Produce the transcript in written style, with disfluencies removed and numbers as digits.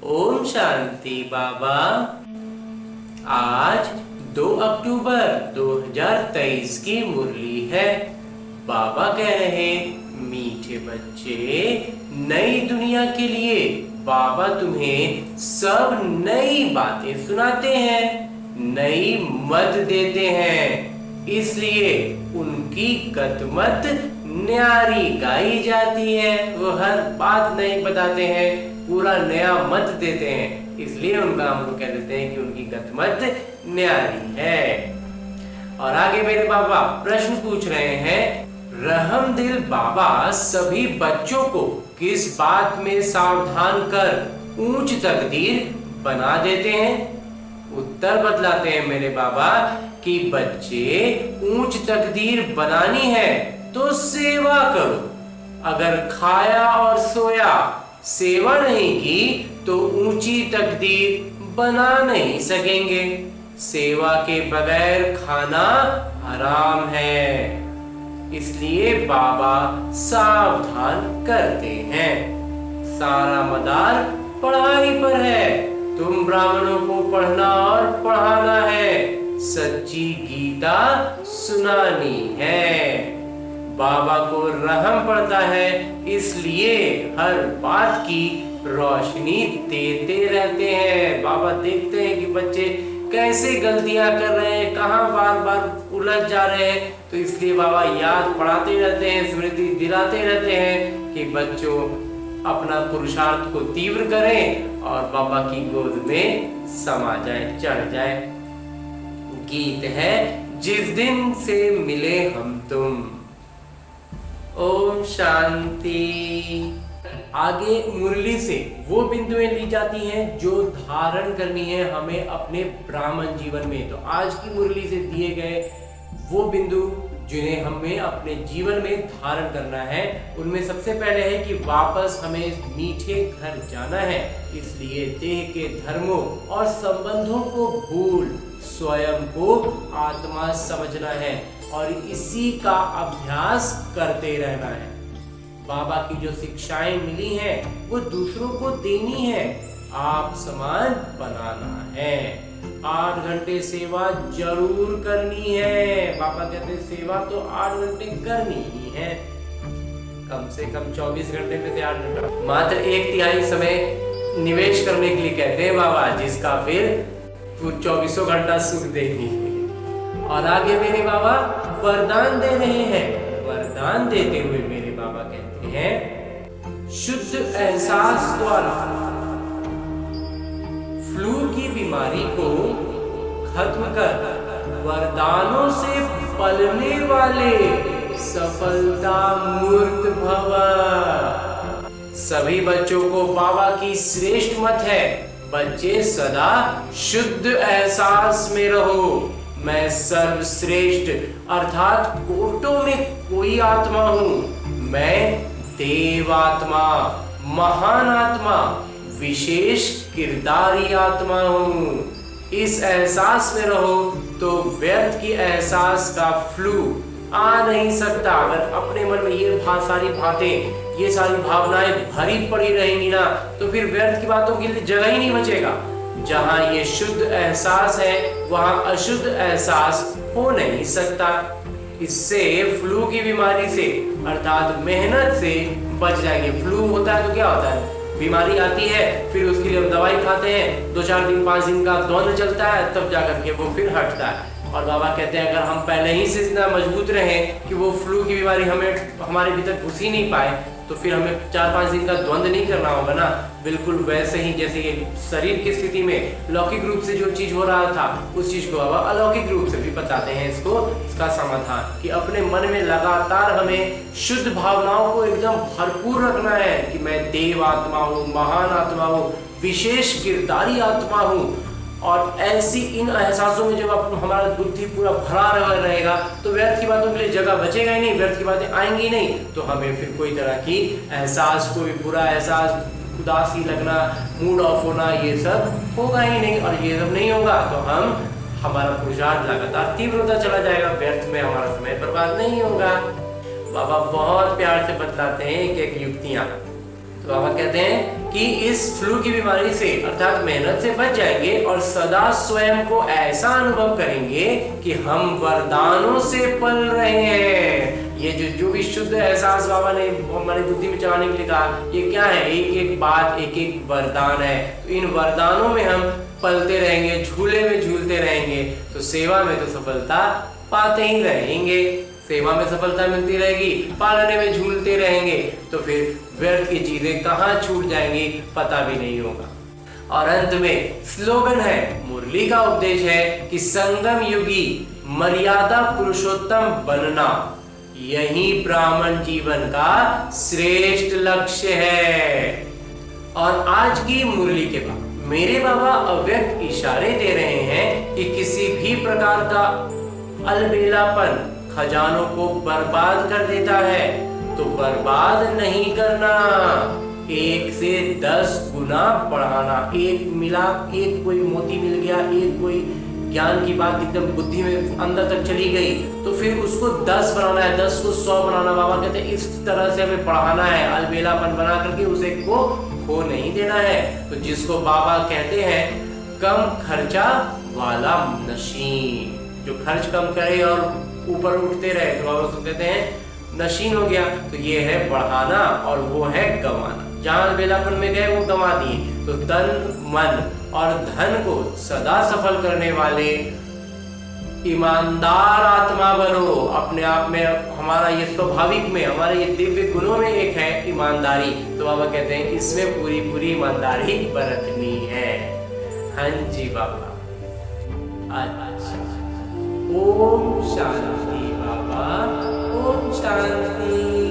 ओम शांति बाबा। आज 2 अक्टूबर 2023 की मुरली है। बाबा कह रहे, मीठे बच्चे, नई दुनिया के लिए बाबा तुम्हें सब नई बातें सुनाते हैं, नई मत देते हैं, इसलिए उनकी गतमत न्यारी गाई जाती है। वो हर बात नहीं बताते हैं, पूरा नया मत देते हैं, इसलिए उनका हम लोग कह देते हैं कि उनकी गतमत न्यारी है। और आगे मेरे बाबा प्रश्न पूछ रहे हैं, रहमदिल बाबा सभी बच्चों को किस बात में सावधान कर ऊंच तकदीर बना देते हैं? उत्तर बतलाते हैं मेरे बाबा कि बच्चे ऊंच तकदीर बनानी है तो सेवा करो। अगर खाया और सोया, सेवा नहीं की तो ऊंची तकदीर बना नहीं सकेंगे। सेवा के बगैर खाना हराम है, इसलिए बाबा सावधान करते हैं। सारा मदार पढ़ाई पर है, तुम ब्राह्मणों को पढ़ना और पढ़ाना है, सच्ची गीता सुनानी है। बाबा को रहम पड़ता है, इसलिए हर बात की रोशनी देते रहते हैं। बाबा देखते हैं कि बच्चे कैसे गलतियां कर रहे हैं, कहाँ बार बार उलझ जा रहे हैं, तो इसलिए बाबा याद पढ़ाते रहते हैं, स्मृति दिलाते रहते हैं कि बच्चों अपना पुरुषार्थ को तीव्र करें और बाबा की गोद में समा जाए, चढ़ जाए। गीत है, जिस दिन से मिले हम तुम। ओम शांति। आगे मुरली से वो बिंदुएं ली जाती हैं जो धारण करनी है हमें अपने ब्राह्मण जीवन में। तो आज की मुरली से दिए गए वो बिंदु जिन्हें हमें अपने जीवन में धारण करना है, उनमें सबसे पहले है कि वापस हमें मीठे घर जाना है, इसलिए देह के धर्मों और संबंधों को भूल स्वयं को आत्मा समझना है और इसी का अभ्यास करते रहना है। बाबा की जो शिक्षाएं मिली हैं वो दूसरों को देनी है, आप समान बनाना है। 8 घंटे सेवा जरूर करनी है। बाबा कहते हैं सेवा तो 8 घंटे करनी ही है, कम से कम 24 घंटे में से 8 घंटा, मात्र 1/3 समय निवेश करने के लिए कहते हैं बाबा, जिसका फिर 24 घंटा सुख देगी। और आगे मेरे बाबा वरदान दे रहे हैं। वरदान देते हुए मेरे बाबा कहते हैं, शुद्ध एहसास द्वारा फ्लू की बीमारी को खत्म कर वरदानों से पलने वाले सफलता मूर्त भव। सभी बच्चों को बाबा की श्रेष्ठ मत है, बच्चे सदा शुद्ध एहसास में रहो। मैं सर्वश्रेष्ठ अर्थात कोटों में कोई आत्मा हूँ। मैं देवात्मा, महान आत्मा, विशेष किरदारी आत्मा हूँ। इस एहसास में रहो तो व्यर्थ की एहसास का फ्लू आ नहीं सकता। अगर अपने मन में ये सारी बातें, ये सारी भावनाएं भरी पड़ी रहेंगी ना, तो फिर व्यर्थ की बातों के लिए जगह ही नहीं बचेगा। जहां ये शुद्ध एहसास है वहां अशुद्ध एहसास हो नहीं सकता। इससे फ्लू की बीमारी से अर्थात मेहनत से बच जाएंगे। फ्लू होता है तो क्या होता है, बीमारी आती है, फिर उसके लिए हम दवाई खाते हैं, 2-4 दिन 5 दिन का द्वंद चलता है, तब जाकर के वो फिर हटता है। और बाबा कहते हैं अगर हम पहले ही से इतना मजबूत रहें कि वो फ्लू की बीमारी हमारे भीतर घुस ही नहीं पाए, तो फिर हमें 4-5 दिन का द्वंद नहीं करना होगा ना। बिल्कुल वैसे ही जैसे कि शरीर की स्थिति में लौकिक रूप से जो चीज हो रहा था, उस चीज को बाबा अलौकिक रूप से भी बताते हैं इसका समाधान, कि अपने मन में लगातार हमें शुद्ध भावनाओं को एकदम भरपूर रखना है कि मैं देव आत्मा हूँ, महान आत्मा हूँ, विशेष किरदारी आत्मा हूँ। और ऐसी इन एहसासों में जब हमारा बुद्धि पूरा भरा रहेगा तो व्यर्थ की बातों के लिए जगह बचेगा ही नहीं, व्यर्थ की बातें आएंगी नहीं, तो हमें फिर कोई तरह की एहसास, कोई बुरा एहसास, उदासी लगना, मूड ऑफ होना, ये सब होगा ही नहीं। और ये सब नहीं होगा तो हमारा पुरुषार्थ लगातार तीव्र होता चला जाएगा, व्यर्थ में हमारा समय बर्बाद नहीं होगा। बाबा बहुत प्यार से बतलाते हैं एक एक युक्तियां। तो बाबा कहते हैं कि इस फ्लू की बीमारी से अर्थात मेहनत से बच जाएंगे और सदा स्वयं को ऐसा अनुभव करेंगे कि हम वरदानों से पल रहे हैं। ये जो भी शुद्ध एहसास बाबा ने हमारी बुद्धि में चढ़ाने के लिए कहा, ये क्या है? एक एक बात, एक एक वरदान है। तो इन वरदानों में हम पलते रहेंगे, झूले में झूलते रहेंगे, तो सेवा में तो सफलता पाते ही रहेंगे। सेवा में सफलता मिलती रहेगी, पालने में झूलते रहेंगे, तो फिर व्यर्थ की चीजें कहाँ छूट जाएंगी पता भी नहीं होगा। और अंत में स्लोगन है, मुरली का उपदेश है कि संगम युगी मर्यादा पुरुषोत्तम बनना, यही ब्राह्मण जीवन का श्रेष्ठ लक्ष्य है। और आज की मुरली के बाद मेरे बाबा अव्यक्त इशारे दे रहे हैं कि किसी भी प्रकार का अलबेलापन खजानों को बर्बाद कर देता है, तो बर्बाद नहीं करना, 1 से 10 गुना बढ़ाना। एक कोई मोती मिल गया, एक कोई ज्ञान की बात एकदम बुद्धि में अंदर तक चली गई, तो फिर उसको 10 बनाना है, 10 को 100 बनाना। बाबा कहते हैं इस तरह से हमें बढ़ाना है, अलबेलापन बना करके उसे को खो नहीं देना है। तो जिसको बाबा कहते हैं कम खर्चा वाला नशीन, जो खर्च कम करे और ऊपर उठते रहे, तो बाबा उसको कहते हैं नशीन हो गया। तो ये है बढ़ाना और वो है गंवाना। जहां बेलापन में गए वो गंवा दिए। तो तन मन और धन को सदा सफल करने वाले ईमानदार आत्मा बनो। अपने आप में हमारा ये स्वाभाविक में, हमारे ये दिव्य गुणों में एक है ईमानदारी। तो बाबा कहते हैं इसमें पूरी पूरी ईमानदारी बरतनी है। हाँ जी बाबा। अच्छा, ओम शांति बाबा, ओम शांति।